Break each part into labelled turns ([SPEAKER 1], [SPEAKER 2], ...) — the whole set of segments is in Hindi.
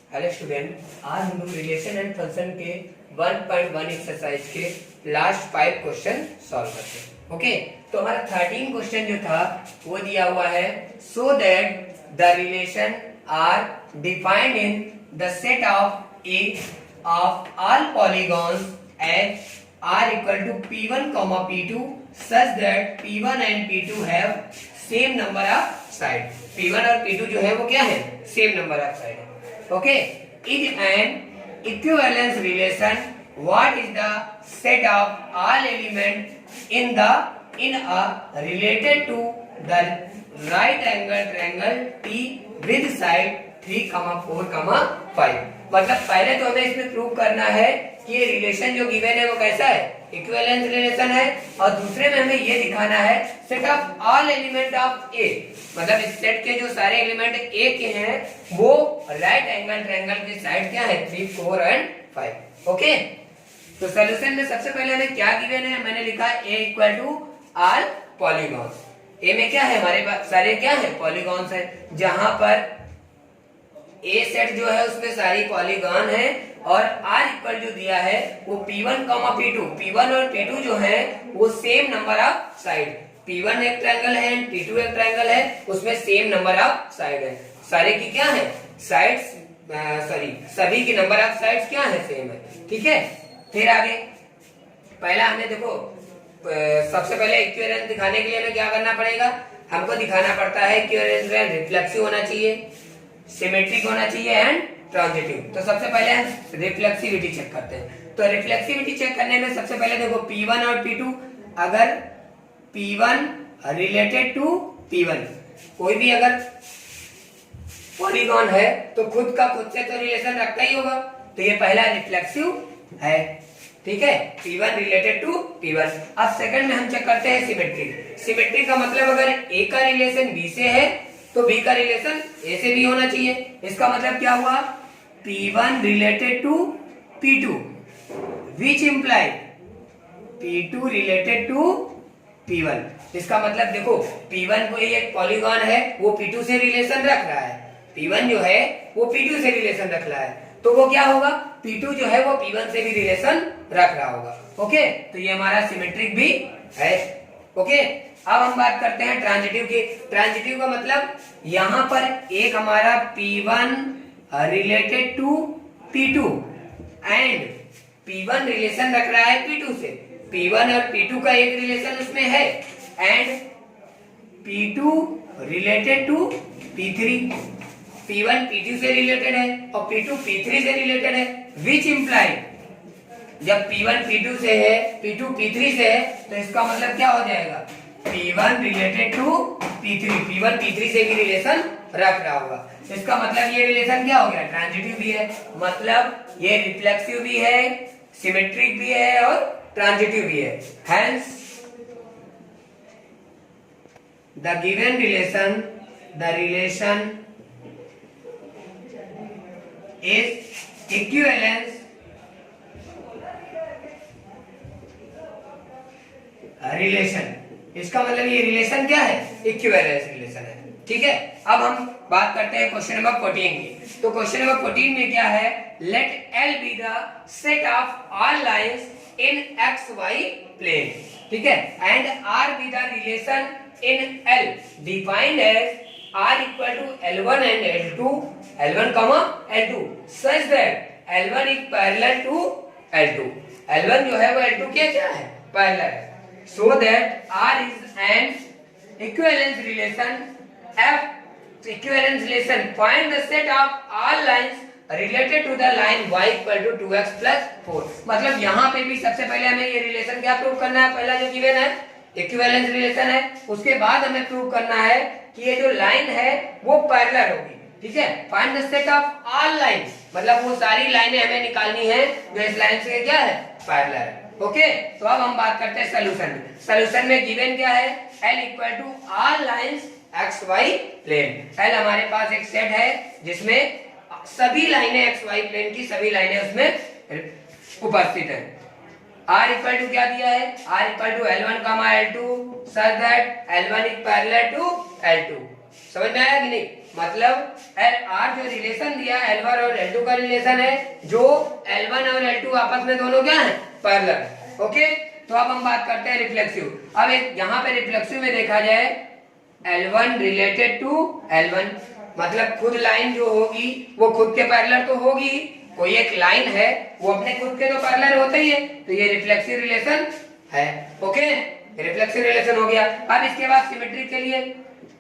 [SPEAKER 1] हेलो स्टूडेंट, आज हम लोग रिलेशन एंड फंक्शन के 1.1 एक्सरसाइज के लास्ट 5 क्वेश्चन सॉल्व करते हैं। ओके, तो हमारा 13 क्वेश्चन जो था वो दिया हुआ है, so that the relation are defined in the set of a of all polygons h r equal to P1, P2 such that P1 and P2 have same number of side. P1 और P2 जो है वो क्या है, सेम नंबर ऑफ साइड है। Okay, is an equivalence relation. What is the set of all elements in a related to the right angle triangle T with side 3, 4, 5। मतलब पहले तो हमें इसमें प्रूव करना है कि ये रिलेशन जो गिवन है वो कैसा है, इक्विवेलेंस रिलेशन है। और दूसरे में हमें ये दिखाना है set of all element of A, मतलब इस सेट के जो सारे एलिमेंट ए के हैं वो राइट एंगल ट्रायंगल की साइड क्या है, 3, 4 एंड 5। ओके, तो सॉल्यूशन में सबसे पहले हमें क्या गिवन है, मैंने लिखा ए इक्वल टू ऑल पॉलीगॉन्स। ए में क्या है, हमारे पास सारे क्या है, पॉलीगॉन्स है। जहां पर ए सेट जो है उसमें सारी पॉलीगॉन है और आर इक्वल जो दिया है वो P1, P2। P1 और P2 जो है वो same number of side, P1 एक ट्रायंगल है, P2 एक ट्रायंगल है, उसमें सेम नंबर ऑफ साइड है। सारे की क्या है, साइड्स सभी की नंबर ऑफ साइड्स क्या है, सेम है। ठीक है, फिर आगे पहला हमें देखो, सबसे पहले इक्विवेलेंस दिखाने के लिए हमें क्या करना पड़ेगा, हमको दिखाना पड़ता है इक्विवेलेंस रिफ्लेक्सिव होना चाहिए, सिमेट्रिक होना चाहिए एंड ट्रांजिटिव। तो सबसे पहले हम रिफ्लेक्सिविटी चेक करते हैं। तो रिफ्लेक्सिविटी चेक करने में सबसे पहले देखो P1 और P2, अगर P1 रिलेटेड टू P1, कोई भी अगर पॉलीगॉन है तो खुद का खुद से तो रिलेशन रखता ही होगा, तो ये पहला रिफ्लेक्सिव है। ठीक है, P1 रिलेटेड टू P1। अब सेकंड में हम चेक करते हैं सिमेट्रिक। सिमेट्रिक का मतलब अगर A का रिलेशन B से है तो B का रिलेशन A से भी होना चाहिए। इसका मतलब क्या हुआ, P1 related to P2 which imply P2 related to P1। इसका मतलब देखो P1 कोई एक पॉलीगॉन है वो P2 से रिलेशन रख रहा है, P1 जो है वो P2 से रिलेशन रख रहा है, तो वो क्या होगा, P2 जो है वो P1 से भी रिलेशन रख रहा होगा। ओके, तो ये हमारा सिमेट्रिक भी है। ओके, अब हम बात करते हैं ट्रांजिटिव की। ट्रांजिटिव का मतलब यहां पर एक हमारा P1 related to P2 and P1 relation रख रहा है P2 से, P1 और P2 का एक रिलेशन उसमें है and P2 related to P3, P1 P2 से रिलेटेड है और P2 P3 से रिलेटेड है, विच इम्प्लाई जब P1 P2 से है, P2 P3 से है, तो इसका मतलब क्या हो जाएगा, P1 related to P3, P1 P3 से भी रिलेशन रख रहा होगा। इसका मतलब ये रिलेशन क्या हो गया, ट्रांजिटिव भी है, मतलब ये रिफ्लेक्सिव भी है, सिमेट्रिक भी है और ट्रांजिटिव भी है। Hence the given relation, the relation is equivalence relation. इसका मतलब ये रिलेशन क्या है, इक्विवेलेंस रिलेशन है। ठीक है, अब हम बात करते हैं क्वेश्चन नंबर 14 की। तो क्वेश्चन नंबर 14 में क्या है, let L be the set of all lines in XY plane. ठीक है, and R be the relation in L defined as R equal to L1 and L2, L1, L2 such that L1 is parallel to L2। L1 जो है वो L2 के क्या है, पैरेलल है। So that R is an equivalence relation F, equivalence relation, find the set of all lines related to the line y equal to 2x plus 4। मतलब यहाँ पे भी सबसे पहले हमें ये रिलेशन क्या प्रूव करना है, पहला जो गिवन है इक्विवेलेंस रिलेशन है, उसके बाद हमें प्रूव करना है कि ये जो लाइन है वो पैरेलल होगी। ठीक है, find the set of all lines, मतलब वो सारी लाइनें हमें निकालनी है जो इस लाइन से क्या है, पैरेलल है। ओके, तो अब हम बात करते हैं सॉल्यूशन में। सॉल्यूशन में गिवन क्या है, L equal to all lines XY plane. L हमारे पास एक सेट है जिसमें सभी लाइनें XY प्लेन की सभी लाइनें उसमें उपस्थित है। R इक्वल टू क्या दिया है, R equal to L1 comma L2 such that L1 is parallel to L2। समझ में आया कि नहीं? मतलब R जो रिलेशन दिया L1 और L2 का रिलेशन है, जो L1 और L2 आपस में दोनों क्या है, पैरेलल। ओके, तो अब हम बात करते हैं रिफ्लेक्सिव। अब एक यहाँ पे रिफ्लेक्सिव में देखा जाए L1 रिलेटेड टू L1, मतलब खुद लाइन जो होगी वो खुद के पैरेलल तो होगी, कोई एक लाइन है वो अपने खुद के तो पैरेलल होते ही है, तो ये रिफ्लेक्सिव रिलेशन है। ओके, रिफ्लेक्सिव रिलेशन हो गया। अब इसके बाद सिमेट्री के लिए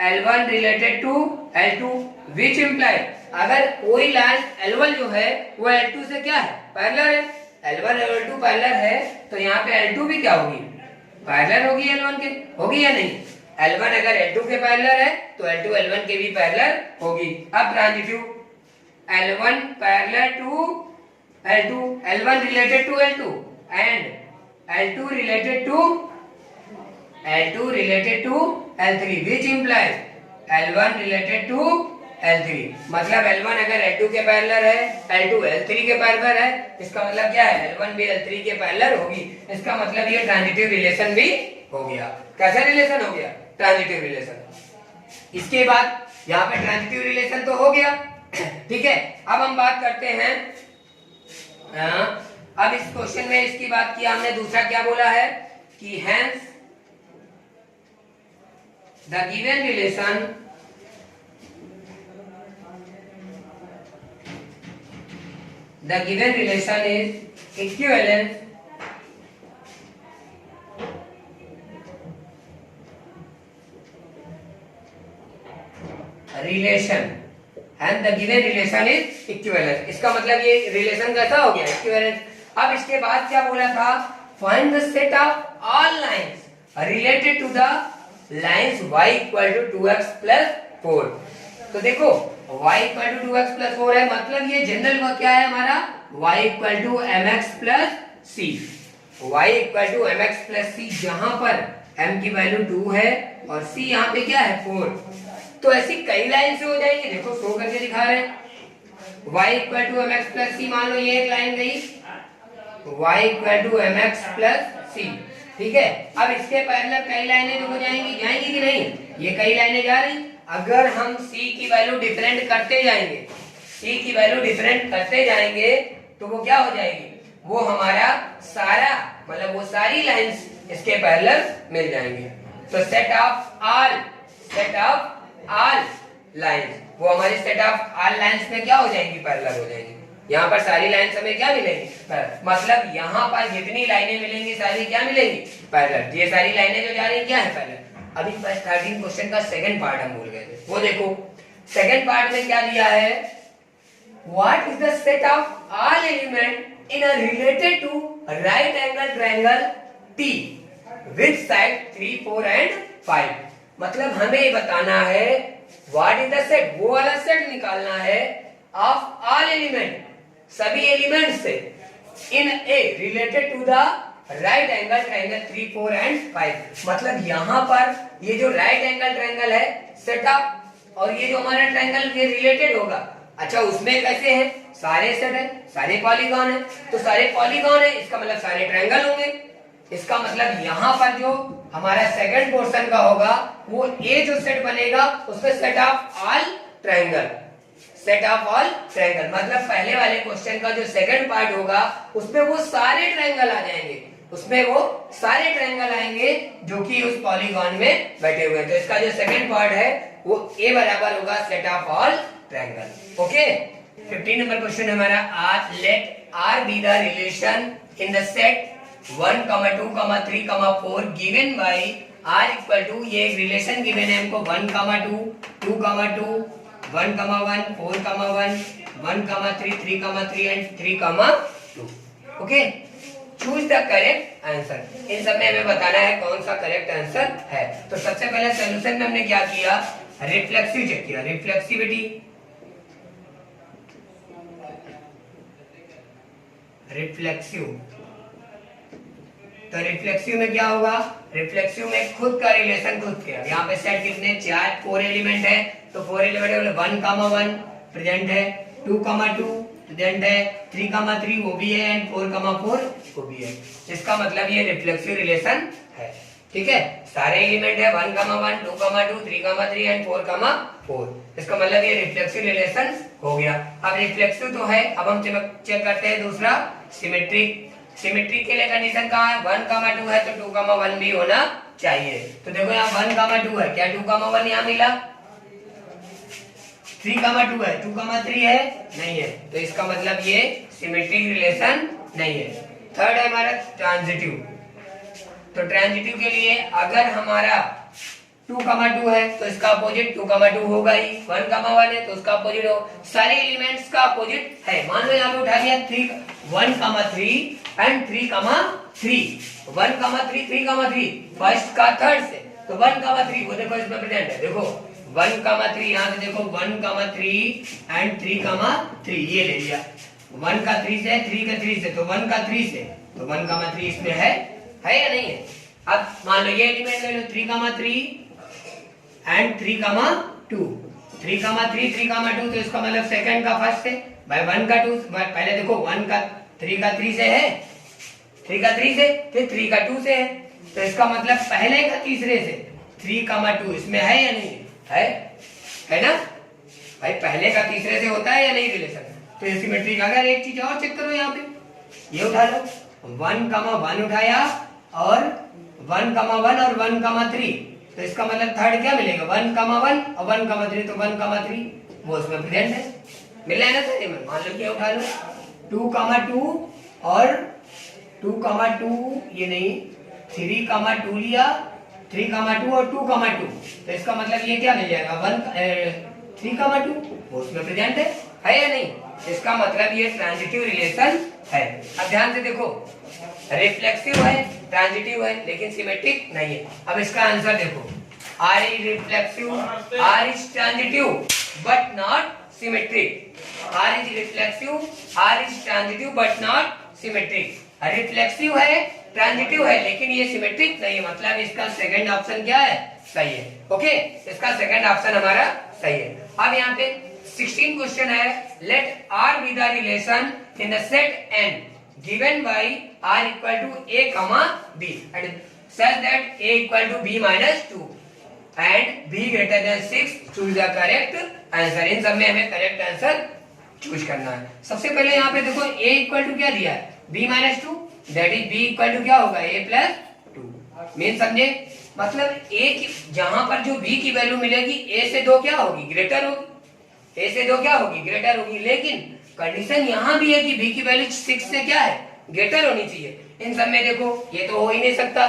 [SPEAKER 1] L1 related to L2 which imply, अगर कोई लाइन L1 जो है वो L2 से क्या है, पैरेलल है, L1 और L2 पैरेलल है, तो यहाँ पे L2 भी क्या होगी, पैरेलल होगी L1 के, होगी या नहीं? L1 अगर L2 के पैरेलल है तो L2 L1 के भी पैरेलल होगी। अब transitive L1 parallel to L2, L1 related to L2 and L2 related to L3 which implies L1 related to L3, मतलब L1 अगर L2 के पैरेलल है, L2 L3 के पैरेलल है, इसका मतलब क्या है, L1 भी L3 के पैरेलल होगी, इसका मतलब ये ट्रांजिटिव रिलेशन भी हो गया। कैसा रिलेशन हो गया, ट्रांजिटिव रिलेशन। इसके बाद यहाँ पे ट्रांजिटिव रिलेशन तो हो गया, ठीक है। अब हम बात करते हैं, अब इस क्वेश्चन में इसकी बात किया हमने, दूसरा क्या बोला है कि hence the given relation is equivalent relation and the given relation is equivalent. इसका मतलब ये रिलेशन कैसा हो गया, इक्विवेलेंट। अब इसके बाद क्या बोला था, find the set of all lines related to the lines y equal to 2x plus 4। तो देखो y equal to 2x plus 4 है, मतलब ये जनरल का क्या है हमारा, y equal to mx plus c, y equal to mx plus c, जहां पर m की वैल्यू 2 है और c यहाँ पे क्या है 4। तो ऐसी कई लाइन से हो जाएगी, देखो शो करके दिखा रहे हैं, y equal to mx plus c, मान लो ये एक लाइन गई y equal to mx plus c, ठीक है। अब इसके पैरेलल कई लाइनें जो हो जाएंगी, जाएंगी कि नहीं, ये कई लाइनें जा रही। अगर हम c की वैल्यू डिफरेंट करते जाएंगे, c की वैल्यू डिफरेंट करते जाएंगे, तो वो क्या हो जाएगी, वो हमारा सारा, मतलब वो सारी लाइंस इसके पैरेलल मिल जाएंगे। तो सेट ऑफ ऑल लाइंस, वो हमारी सेट ऑफ ऑल लाइंस में क्या हो जाएंगी, पैरेलल हो जाएंगी। यहाँ पर सारी लाइंस हमें क्या मिलेंगी, मतलब यहाँ पर जितनी लाइनें मिलेंगी सारी क्या मिलेंगी, पैरेलल। ये सारी लाइनें जो जा रही हैं क्या है, पैरेलल। अभी 13 क्वेश्चन का सेकंड पार्ट हम भूल गए थे, वो देखो सेकंड पार्ट में क्या दिया है, what is the set of all element in a related to right angle triangle T with side 3, 4 and 5। मतलब हमें बताना है व्हाट इज द सेट, वो वाला सेट निकालना है ऑफ ऑल एलिमेंट, सभी एलिमेंट से, in A related to the right angle triangle 3, 4 and 5। मतलब यहाँ पर ये जो राइट एंगल ट्रायंगल है सेट ऑफ, और ये जो हमारा ट्रायंगल ये रिलेटेड होगा, अच्छा उसमें कैसे है, सारे सेट है, सारे पॉलीगॉन है, तो सारे पॉलीगॉन है, इसका मतलब सारे ट्रायंगल होंगे। इसका मतलब यहाँ पर जो हमारा सेकंड पोर्शन का होगा, वो ए जो सेट बनेगा उसमें set of all triangle, set of all triangle, मतलब पहले वाले क्वेश्चन का जो सेकंड पार्ट होगा उसमें वो सारे ट्रायंगल आ जाएंगे, उसमें वो सारे ट्रायंगल आएंगे जो कि उस पॉलीगॉन में बैठे हुए हैं। तो इसका जो सेकंड पार्ट है वो ए बराबर होगा set of all triangle. Okay, 15 number question हमारा, let R be the relation in the set 1, 2, 3, 4 given by r equal to, ये एक रिलेशन गिवन है हमको 1, 2, 2, 2, 1, 1, 4, 1, 1, 3, 3, and 3, 2। Okay, choose the correct answer. इन सब में हमें बताना है कौन सा करेक्ट आंसर है। तो सबसे पहले सॉल्यूशन में हमने क्या किया, रिफ्लेक्सिव चेक किया, रिफ्लेक्सिविटी, रिफ्लेक्सिव। तो रिफ्लेक्सिव में क्या होगा, रिफ्लेक्सिव में खुद का रिलेशन खुद किया। यहाँ पे सेट कितने, 4 एलिमेंट है, तो 4 एलिमेंट 1, 1 प्रेजेंट है, 2, 2 स्टूडेंट है, 3,3 वो भी है एंड 4,4 वो भी है। इसका मतलब ये रिफ्लेक्सिव रिलेशन है। ठीक है, सारे एलिमेंट है 1,1, 2,2, 3,3 एंड 4,4। इसका मतलब ये रिफ्लेक्सिव रिलेशन हो गया। अब रिफ्लेक्सिव तो है, अब हम चेक करते हैं दूसरा सिमेट्रिक। सिमेट्रिक के लिए कंडीशन कहाँ है, 1,2 है तो 2,1 भी होना चाहिए। तो देखो यहाँ 1,2 है, क्या 2,1 यहाँ मिला? 3,2 है, 2,3 है नहीं है, तो इसका मतलब ये सिमेट्रिक रिलेशन नहीं है। थर्ड है हमारा ट्रांजिटिव। तो ट्रांजिटिव के लिए अगर हमारा 2,2 है तो इसका अपोजिट 2,2 होगा ही, 1,1 है तो उसका अपोजिट हो, सारे एलिमेंट्स का अपोजिट है। मान लो यहाँ पे उठा लिया 1,3 एंड 3,3, 1,3, 3,3 फर्स्ट का थर्ड से, तो 1,3 वो देखो इसमें प्रेजेंट है, देखो 1,3 यहाँ से देखो 1,3 एंड 3,3 ये ले लिया, 1 का 3 से 3 का 3 से, तो 1 का 3 से, तो 1,3 इसमें है या नहीं है? अब मान लो ये एलिमेंट ले लो 3,3 एंड 3,2, 3,3, 3,2, तो इसका मतलब सेकंड का फर्स्ट से बाय 1 का 2, पहले देखो 1 का 3 का 3 से है, 3 का 3 से, फिर 3 का 2 से है, तो इसका मतलब पहले का तीसरे से 3,2 इसमें है या नहीं है ना भाई? पहले का तीसरे से होता है या नहीं रिलेशन? तो ये सिमेट्रिक। अगर एक चीज और चेक करो यहाँ पे, ये उठा लो 1,1 उठाया और 1,1 और 1,3, तो इसका मतलब थर्ड क्या मिलेगा, 1,1 और 1,3, तो 1,3 वो उसमें प्रेजेंट है, मिल रहा है ना सर? मान लो क्या उठा लो 2,2 और 2,2 ये नहीं 3,2 लिया, 3,2 और 2,2, तो इसका मतलब ये क्या मिल जाएगा 3,2 वो उसमें प्रेजेंट है या नहीं? इसका मतलब ये ट्रांजिटिव रिलेशन है। अब ध्यान से देखो, रिफ्लेक्सिव है, ट्रांजिटिव है, लेकिन सिमेट्रिक नहीं है। अब इसका आंसर देखो, R is reflexive, R is transitive but not symmetric. R is reflexive, R is transitive but not symmetric. Reflexive है, ट्रांजिटिव है, लेकिन ये सिमेट्रिक नहीं है, मतलब इसका सेकंड ऑप्शन क्या है, सही है। ओके, इसका सेकंड ऑप्शन हमारा सही है। अब यहाँ पे 16 क्वेश्चन है, late R be the relation in the set N given by R equal to A comma B and such that A equal to B minus 2 and B greater than 6, choose the correct answer। इन सब में हमें करेक्ट आंसर चूज करना है। सबसे पहले यहाँ पे देखो A इक्वल टू क्या दिया है, B minus 2, that is B equal to क्या होगा, A plus 2। मेन समझे, मतलब A की जहां पर जो B की वैल्यू मिलेगी A से 2 क्या होगी, ग्रेटर होगी, A से 2 क्या होगी, ग्रेटर होगी, लेकिन कंडीशन यहाँ भी है कि B की वैल्यू 6 से क्या है, ग्रेटर होनी चाहिए। इन सब में देखो ये तो हो ही नहीं सकता,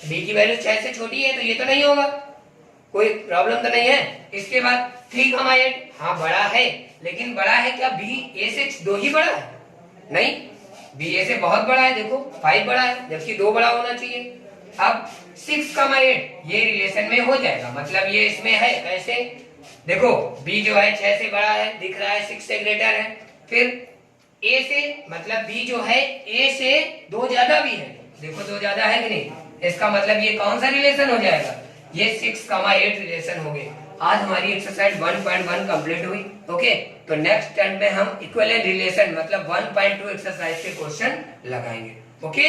[SPEAKER 1] B की वैल्यू 6 से छोटी है तो ये तो नहीं होगा, कोई प्रॉब्लम तो नहीं है। इसके बाद 3,8, हाँ बड़ा है, लेकिन बड़ा है क्या, B A से 2 ही बड़ा है, नहीं B A से बहुत बड़ा है, देखो 5 बड़ा है, जबकि 2 बड़ा होना चाहिए। अब 6,8 ये रिलेशन में हो जाएगा, मतलब ये इसमें है, कैसे देखो B जो है 6 से बड़ा है, दिख रहा है 6 से ग्रेटर है, फिर A से मतलब B जो है A से 2 ज्यादा भी है, देखो 2 ज्यादा है कि नहीं, इसका मतलब ये कौन सा रिलेशन हो जाएगा, ये 6,8 रिलेशन हो गए। आज हमारी एक्सरसाइज 1.1 कंप्लीट हुई। ओके, तो नेक्स्ट टर्न में हम इक्विवेलेंट रिलेशन मतलब 1.2 एक्सरसाइज के क्वेश्चन लगाएंगे। ओके।